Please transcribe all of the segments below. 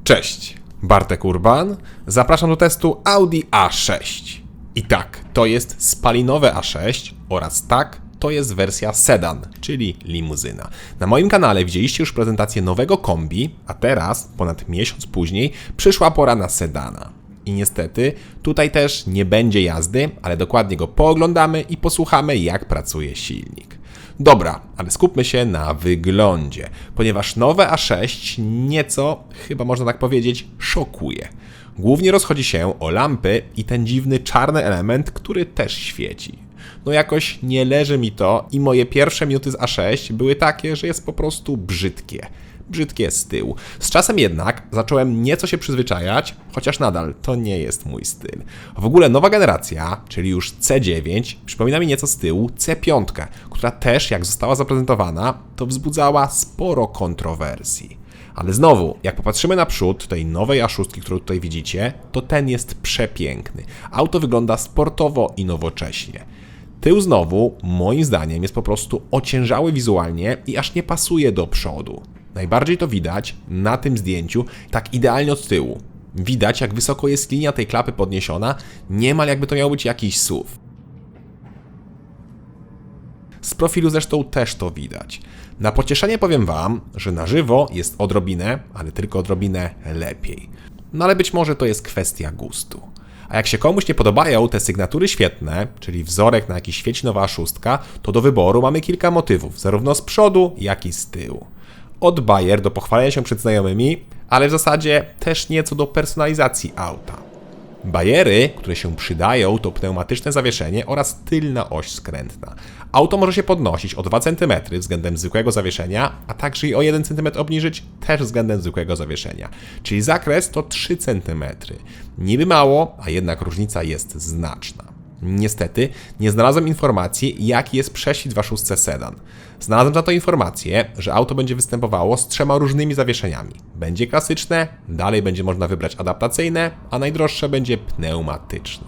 Cześć, Bartek Urban. Zapraszam do testu Audi A6. I tak, to jest spalinowe A6 oraz tak, to jest wersja sedan, czyli limuzyna. Na moim kanale widzieliście już prezentację nowego kombi, a teraz, ponad miesiąc później, przyszła pora na sedana. I niestety, tutaj też nie będzie jazdy, ale dokładnie go pooglądamy i posłuchamy, jak pracuje silnik. Dobra, ale skupmy się na wyglądzie, ponieważ nowe A6 nieco, chyba można tak powiedzieć, szokuje. Głównie rozchodzi się o lampy i ten dziwny czarny element, który też świeci. No jakoś nie leży mi to i moje pierwsze minuty z A6 były takie, że jest po prostu brzydkie. Brzydkie z tyłu. Z czasem jednak zacząłem nieco się przyzwyczajać, chociaż nadal to nie jest mój styl. W ogóle nowa generacja, czyli już C9, przypomina mi nieco z tyłu C5, która też jak została zaprezentowana, to wzbudzała sporo kontrowersji. Ale znowu, jak popatrzymy na przód tej nowej A6, którą tutaj widzicie, to ten jest przepiękny. Auto wygląda sportowo i nowocześnie. Tył znowu, moim zdaniem, jest po prostu ociężały wizualnie i aż nie pasuje do przodu. Najbardziej to widać na tym zdjęciu, tak idealnie od tyłu. Widać, jak wysoko jest linia tej klapy podniesiona, niemal jakby to miał być jakiś SUV. Z profilu zresztą też to widać. Na pocieszenie powiem Wam, że na żywo jest odrobinę, ale tylko odrobinę lepiej. No ale być może to jest kwestia gustu. A jak się komuś nie podobają te sygnatury świetne, czyli wzorek na jakiś świeci nowa A6, to do wyboru mamy kilka motywów, zarówno z przodu, jak i z tyłu. Od bajer do pochwalenia się przed znajomymi, ale w zasadzie też nieco do personalizacji auta. Bajery, które się przydają, to pneumatyczne zawieszenie oraz tylna oś skrętna. Auto może się podnosić o 2 cm względem zwykłego zawieszenia, a także i o 1 cm obniżyć też względem zwykłego zawieszenia. Czyli zakres to 3 cm. Niby mało, a jednak różnica jest znaczna. Niestety nie znalazłem informacji, jaki jest prześwit w A6 sedan. Znalazłem za to informację, że auto będzie występowało z 3 różnymi zawieszeniami. Będzie klasyczne, dalej będzie można wybrać adaptacyjne, a najdroższe będzie pneumatyczne.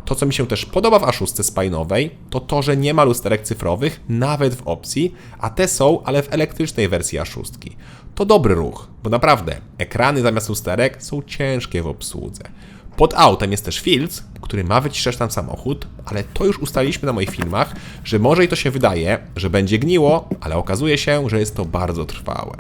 To, co mi się też podoba w A6 spalinowej, to to, że nie ma lusterek cyfrowych, nawet w opcji, a te są, ale w elektrycznej wersji A6. To dobry ruch, bo naprawdę ekrany zamiast lusterek są ciężkie w obsłudze. Pod autem jest też filtr, który ma wyciszać tam samochód, ale to już ustaliliśmy na moich filmach, że może i to się wydaje, że będzie gniło, ale okazuje się, że jest to bardzo trwałe.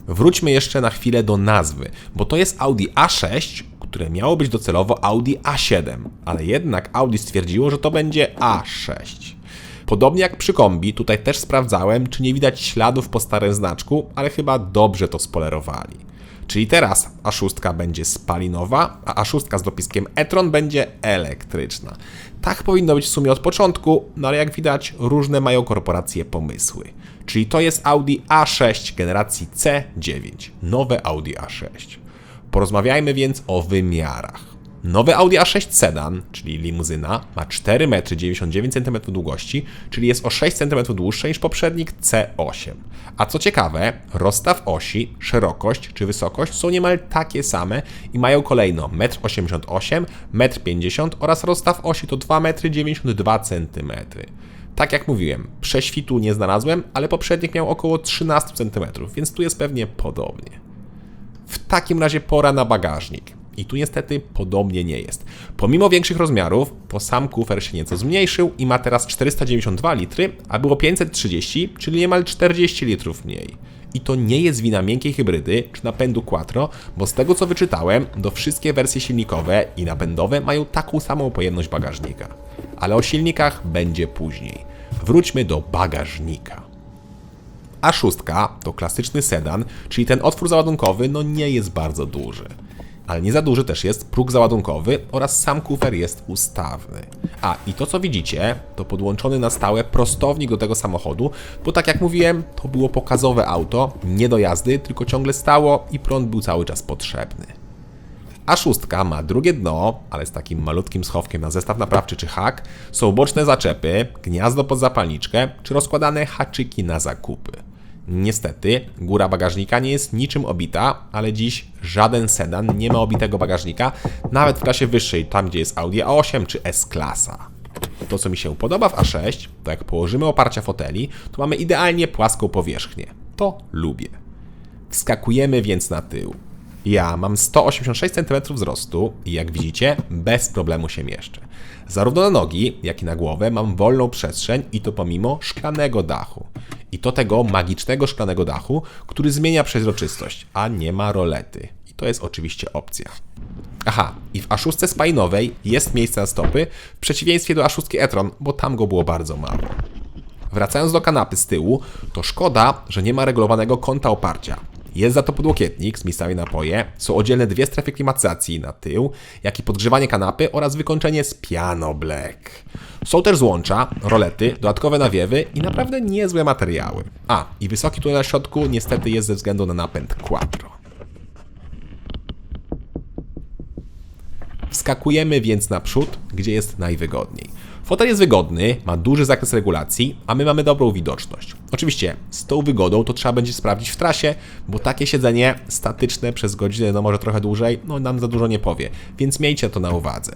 Wróćmy jeszcze na chwilę do nazwy, bo to jest Audi A6, które miało być docelowo Audi A7, ale jednak Audi stwierdziło, że to będzie A6. Podobnie jak przy kombi, tutaj też sprawdzałem, czy nie widać śladów po starym znaczku, ale chyba dobrze to spolerowali. Czyli teraz A6 będzie spalinowa, a A6 z dopiskiem e-tron będzie elektryczna. Tak powinno być w sumie od początku, no ale jak widać różne mają korporacje pomysły. Czyli to jest Audi A6 generacji C9, nowe Audi A6. Porozmawiajmy więc o wymiarach. Nowy Audi A6 sedan, czyli limuzyna, ma 4,99 m długości, czyli jest o 6 cm dłuższy niż poprzednik C8. A co ciekawe, rozstaw osi, szerokość czy wysokość są niemal takie same i mają kolejno 1,88 m, 1,50 m oraz rozstaw osi to 2,92 m. Tak jak mówiłem, prześwitu nie znalazłem, ale poprzednik miał około 13 cm, więc tu jest pewnie podobnie. W takim razie pora na bagażnik. I tu niestety podobnie nie jest. Pomimo większych rozmiarów, to sam kufer się nieco zmniejszył i ma teraz 492 litry, a było 530, czyli niemal 40 litrów mniej. I to nie jest wina miękkiej hybrydy czy napędu quattro, bo z tego co wyczytałem, to wszystkie wersje silnikowe i napędowe mają taką samą pojemność bagażnika. Ale o silnikach będzie później. Wróćmy do bagażnika. A6 to klasyczny sedan, czyli ten otwór załadunkowy nie jest bardzo duży. Ale nie za duży też jest próg załadunkowy oraz sam kufer jest ustawny. A i to co widzicie, to podłączony na stałe prostownik do tego samochodu, bo tak jak mówiłem, to było pokazowe auto, nie do jazdy, tylko ciągle stało i prąd był cały czas potrzebny. A6 ma drugie dno, ale z takim malutkim schowkiem na zestaw naprawczy czy hak, są boczne zaczepy, gniazdo pod zapalniczkę czy rozkładane haczyki na zakupy. Niestety, góra bagażnika nie jest niczym obita, ale dziś żaden sedan nie ma obitego bagażnika, nawet w klasie wyższej, tam gdzie jest Audi A8 czy S-klasa. To co mi się podoba w A6, to jak położymy oparcia foteli, to mamy idealnie płaską powierzchnię. To lubię. Wskakujemy więc na tył. Ja mam 186 cm wzrostu i jak widzicie, bez problemu się mieszczę. Zarówno na nogi, jak i na głowę mam wolną przestrzeń i to pomimo szklanego dachu. I to tego magicznego szklanego dachu, który zmienia przeźroczystość, a nie ma rolety. I to jest oczywiście opcja. Aha, i w A6 spalinowej jest miejsce na stopy, w przeciwieństwie do A6 e-tron, bo tam go było bardzo mało. Wracając do kanapy z tyłu, to szkoda, że nie ma regulowanego kąta oparcia. Jest za to podłokietnik z miejscami na napoje, są oddzielne dwie strefy klimatyzacji na tył, jak i podgrzewanie kanapy oraz wykończenie z Piano Black. Są też złącza, rolety, dodatkowe nawiewy i naprawdę niezłe materiały. A, i wysoki tunel na środku niestety jest ze względu na napęd Quattro. Wskakujemy więc naprzód, gdzie jest najwygodniej. Fotel jest wygodny, ma duży zakres regulacji, a my mamy dobrą widoczność. Oczywiście z tą wygodą to trzeba będzie sprawdzić w trasie, bo takie siedzenie statyczne przez godzinę, no może trochę dłużej, no nam za dużo nie powie, więc miejcie to na uwadze.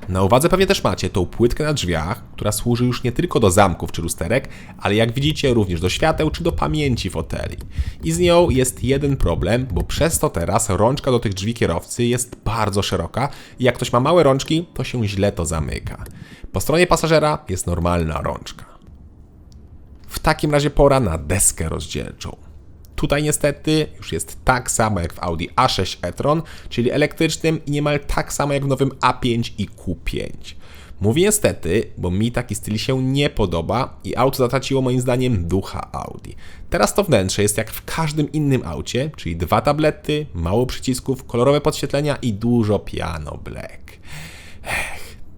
Na uwadze pewnie też macie tą płytkę na drzwiach, która służy już nie tylko do zamków czy lusterek, ale jak widzicie również do świateł czy do pamięci foteli. I z nią jest jeden problem, bo przez to teraz rączka do tych drzwi kierowcy jest bardzo szeroka i jak ktoś ma małe rączki, to się źle to zamyka. Po stronie pasażera jest normalna rączka. W takim razie pora na deskę rozdzielczą. Tutaj niestety już jest tak samo jak w Audi A6 e-tron, czyli elektrycznym i niemal tak samo jak w nowym A5 i Q5. Mówię niestety, bo mi taki styl się nie podoba i auto zatraciło moim zdaniem ducha Audi. Teraz to wnętrze jest jak w każdym innym aucie, czyli 2 tablety, mało przycisków, kolorowe podświetlenia i dużo Piano Black.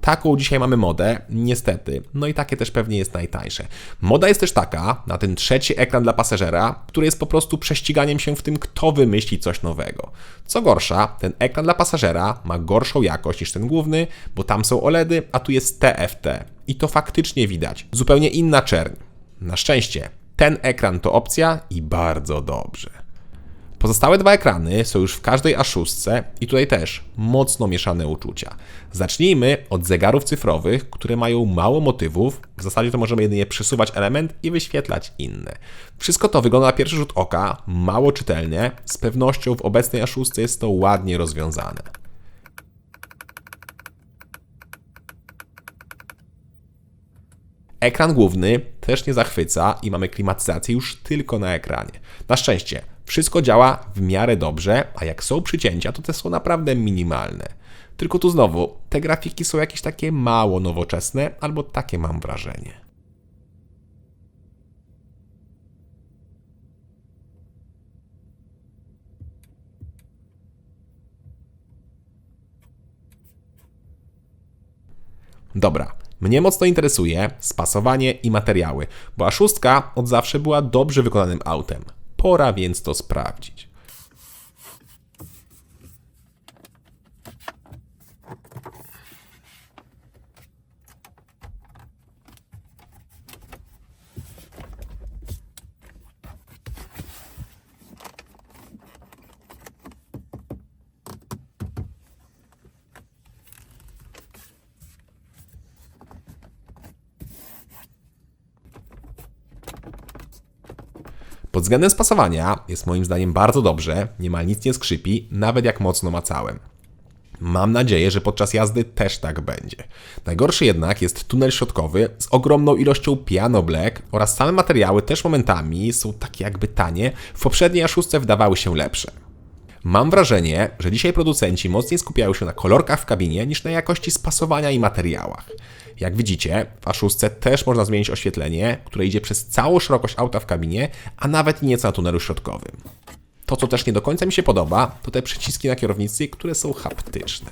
Taką dzisiaj mamy modę, niestety, no i takie też pewnie jest najtańsze. Moda jest też taka, na ten trzeci ekran dla pasażera, który jest po prostu prześciganiem się w tym, kto wymyśli coś nowego. Co gorsza, ten ekran dla pasażera ma gorszą jakość niż ten główny, bo tam są OLEDy, a tu jest TFT. I to faktycznie widać. Zupełnie inna czerń. Na szczęście, ten ekran to opcja i bardzo dobrze. Pozostałe 2 ekrany są już w każdej A6 i tutaj też mocno mieszane uczucia. Zacznijmy od zegarów cyfrowych, które mają mało motywów, w zasadzie to możemy jedynie przesuwać element i wyświetlać inne. Wszystko to wygląda na pierwszy rzut oka mało czytelnie, z pewnością w obecnej A6 jest to ładnie rozwiązane. Ekran główny też nie zachwyca i mamy klimatyzację już tylko na ekranie. Na szczęście wszystko działa w miarę dobrze, a jak są przycięcia, to te są naprawdę minimalne. Tylko tu znowu, te grafiki są jakieś takie mało nowoczesne, albo takie mam wrażenie. Dobra, mnie mocno interesuje spasowanie i materiały, bo A6 od zawsze była dobrze wykonanym autem. Pora więc to sprawdzić. Pod względem spasowania jest moim zdaniem bardzo dobrze, niemal nic nie skrzypi, nawet jak mocno macałem. Mam nadzieję, że podczas jazdy też tak będzie. Najgorszy jednak jest tunel środkowy z ogromną ilością Piano Black oraz same materiały też momentami są takie jakby tanie, w poprzedniej A6 wydawały się lepsze. Mam wrażenie, że dzisiaj producenci mocniej skupiają się na kolorkach w kabinie niż na jakości spasowania i materiałach. Jak widzicie, w A6 też można zmienić oświetlenie, które idzie przez całą szerokość auta w kabinie, a nawet nieco na tunelu środkowym. To, co też nie do końca mi się podoba, to te przyciski na kierownicy, które są haptyczne.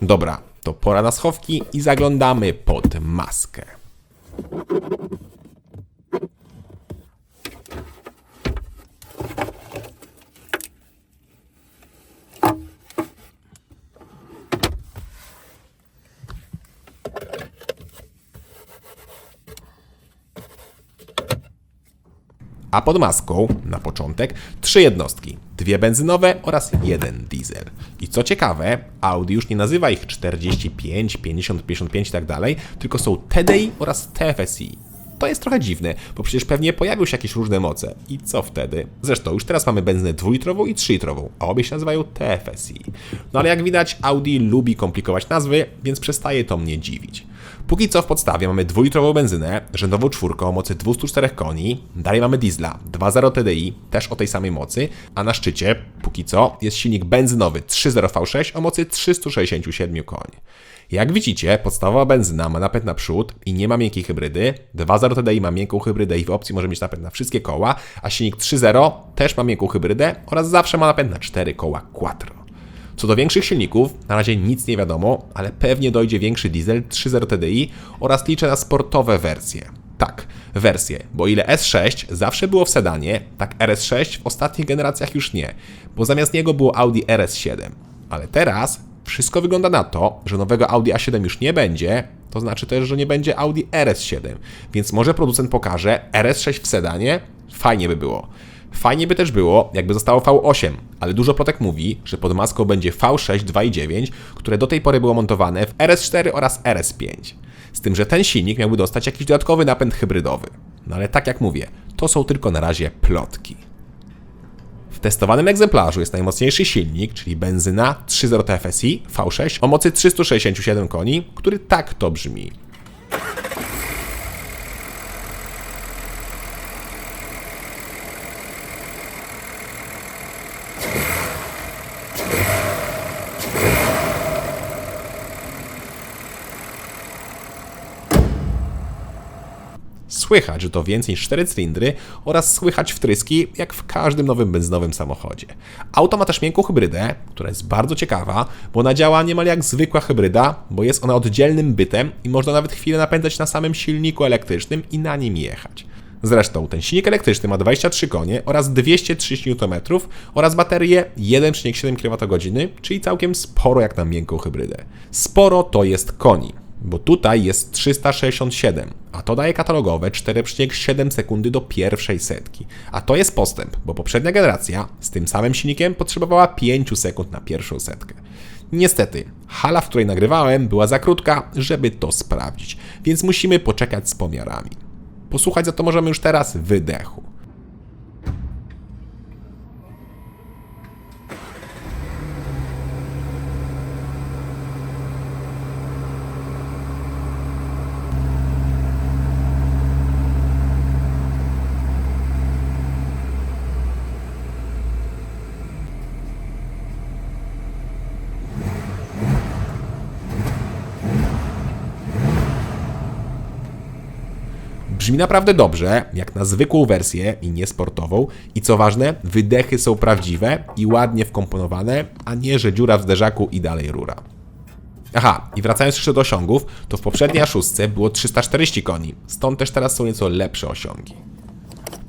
Dobra, to pora na schowki i zaglądamy pod maskę. A pod maską, na początek, 3 jednostki, 2 benzynowe oraz 1 diesel. I co ciekawe, Audi już nie nazywa ich 45, 50, 55 i tak dalej, tylko są TDI oraz TFSI. To jest trochę dziwne, bo przecież pewnie pojawią się jakieś różne moce. I co wtedy? Zresztą już teraz mamy benzynę 2-litrową i 3-litrową, a obie się nazywają TFSI. No ale jak widać, Audi lubi komplikować nazwy, więc przestaje to mnie dziwić. Póki co w podstawie mamy 2-litrową benzynę, rzędową czwórkę o mocy 204 koni, dalej mamy diesla 2.0 TDI, też o tej samej mocy, a na szczycie, póki co, jest silnik benzynowy 3.0 V6 o mocy 367 koni. Jak widzicie, podstawowa benzyna ma napęd na przód i nie ma miękkiej hybrydy, 2.0 TDI ma miękką hybrydę i w opcji może mieć napęd na wszystkie koła, a silnik 3.0 też ma miękką hybrydę oraz zawsze ma napęd na 4 koła quattro. Co do większych silników, na razie nic nie wiadomo, ale pewnie dojdzie większy diesel 3.0 TDI oraz liczę na sportowe wersje. Tak, wersje, bo ile S6 zawsze było w sedanie, tak RS6 w ostatnich generacjach już nie, bo zamiast niego było Audi RS7. Ale teraz wszystko wygląda na to, że nowego Audi A7 już nie będzie, to znaczy też, że nie będzie Audi RS7, więc może producent pokaże RS6 w sedanie? Fajnie by było. Fajnie by też było, jakby zostało V8, ale dużo plotek mówi, że pod maską będzie V6 2.9, które do tej pory było montowane w RS4 oraz RS5. Z tym, że ten silnik miałby dostać jakiś dodatkowy napęd hybrydowy. No ale tak jak mówię, to są tylko na razie plotki. W testowanym egzemplarzu jest najmocniejszy silnik, czyli benzyna 3.0 TFSI V6 o mocy 367 koni, który tak to brzmi. Słychać, że to więcej niż 4 cylindry oraz słychać wtryski jak w każdym nowym benzynowym samochodzie. Auto ma też miękką hybrydę, która jest bardzo ciekawa, bo ona działa niemal jak zwykła hybryda, bo jest ona oddzielnym bytem i można nawet chwilę napędzać na samym silniku elektrycznym i na nim jechać. Zresztą ten silnik elektryczny ma 23 konie oraz 230 Nm oraz baterię 1,7 kWh, czyli całkiem sporo jak na miękką hybrydę. Sporo to jest koni, bo tutaj jest 367, a to daje katalogowe 4,7 sekundy do pierwszej setki. A to jest postęp, bo poprzednia generacja z tym samym silnikiem potrzebowała 5 sekund na pierwszą setkę. Niestety, hala, w której nagrywałem, była za krótka, żeby to sprawdzić, więc musimy poczekać z pomiarami. Posłuchać za to możemy już teraz wydechu. Brzmi naprawdę dobrze, jak na zwykłą wersję i niesportową. I co ważne, wydechy są prawdziwe i ładnie wkomponowane, a nie, że dziura w zderzaku i dalej rura. Aha, i wracając jeszcze do osiągów, to w poprzedniej A6 było 340 koni, stąd też teraz są nieco lepsze osiągi.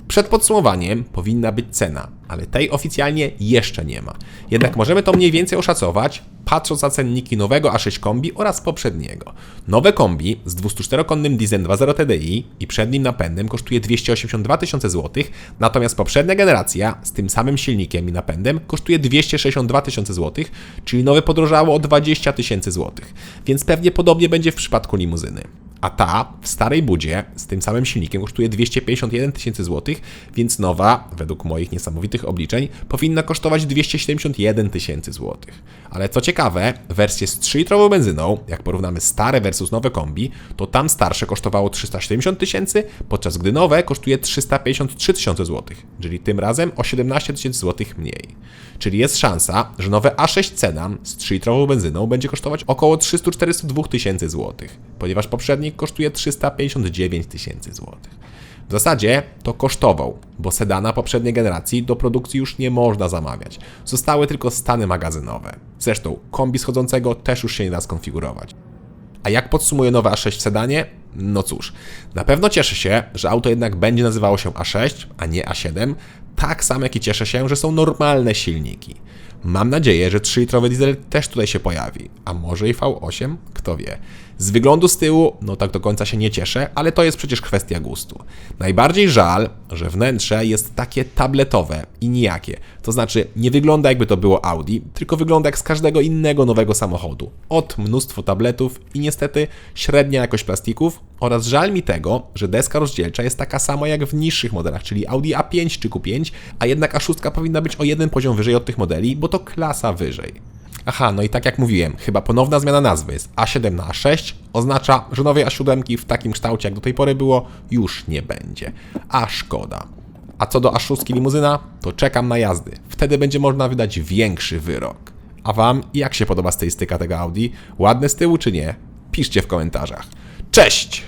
Przed podsumowaniem powinna być cena, ale tej oficjalnie jeszcze nie ma. Jednak możemy to mniej więcej oszacować, patrząc na cenniki nowego A6 Kombi oraz poprzedniego. Nowe Kombi z 204-konnym dieslem 2.0 TDI i przednim napędem kosztuje 282 000 złotych, natomiast poprzednia generacja z tym samym silnikiem i napędem kosztuje 262 000 złotych, czyli nowe podrożało o 20 000 złotych, więc pewnie podobnie będzie w przypadku limuzyny. A ta w starej budzie z tym samym silnikiem kosztuje 251 000 złotych, więc nowa, według moich niesamowitych obliczeń, powinna kosztować 271 000 złotych. Ale co ciekawe, wersje z 3-litrową benzyną, jak porównamy stare versus nowe kombi, to tam starsze kosztowało 370 000, podczas gdy nowe kosztuje 353 000 złotych, czyli tym razem o 17 000 złotych mniej. Czyli jest szansa, że nowe A6 Sedan z 3-litrową benzyną będzie kosztować około 342 000 złotych, ponieważ poprzednik kosztuje 359 000 złotych. W zasadzie to kosztował, bo sedana poprzedniej generacji do produkcji już nie można zamawiać. Zostały tylko stany magazynowe. Zresztą kombi schodzącego też już się nie da skonfigurować. A jak podsumuję nowe A6 w sedanie? No cóż, na pewno cieszę się, że auto jednak będzie nazywało się A6, a nie A7, tak samo jak i cieszę się, że są normalne silniki. Mam nadzieję, że 3-litrowy diesel też tutaj się pojawi, a może i V8? Kto wie. Z wyglądu z tyłu, no tak do końca się nie cieszę, ale to jest przecież kwestia gustu. Najbardziej żal, że wnętrze jest takie tabletowe i nijakie. To znaczy nie wygląda jakby to było Audi, tylko wygląda jak z każdego innego nowego samochodu. Od mnóstwo tabletów i niestety średnia jakość plastików oraz żal mi tego, że deska rozdzielcza jest taka sama jak w niższych modelach, czyli Audi A5 czy Q5, a jednak A6 powinna być o jeden poziom wyżej od tych modeli, bo to klasa wyżej. Aha, no i tak jak mówiłem, chyba ponowna zmiana nazwy z A7 na A6 oznacza, że nowej A7 w takim kształcie jak do tej pory było już nie będzie. A szkoda. A co do A6 limuzyna, to czekam na jazdy. Wtedy będzie można wydać większy wyrok. A wam jak się podoba stylistyka tego Audi? Ładne z tyłu czy nie? Piszcie w komentarzach. Cześć!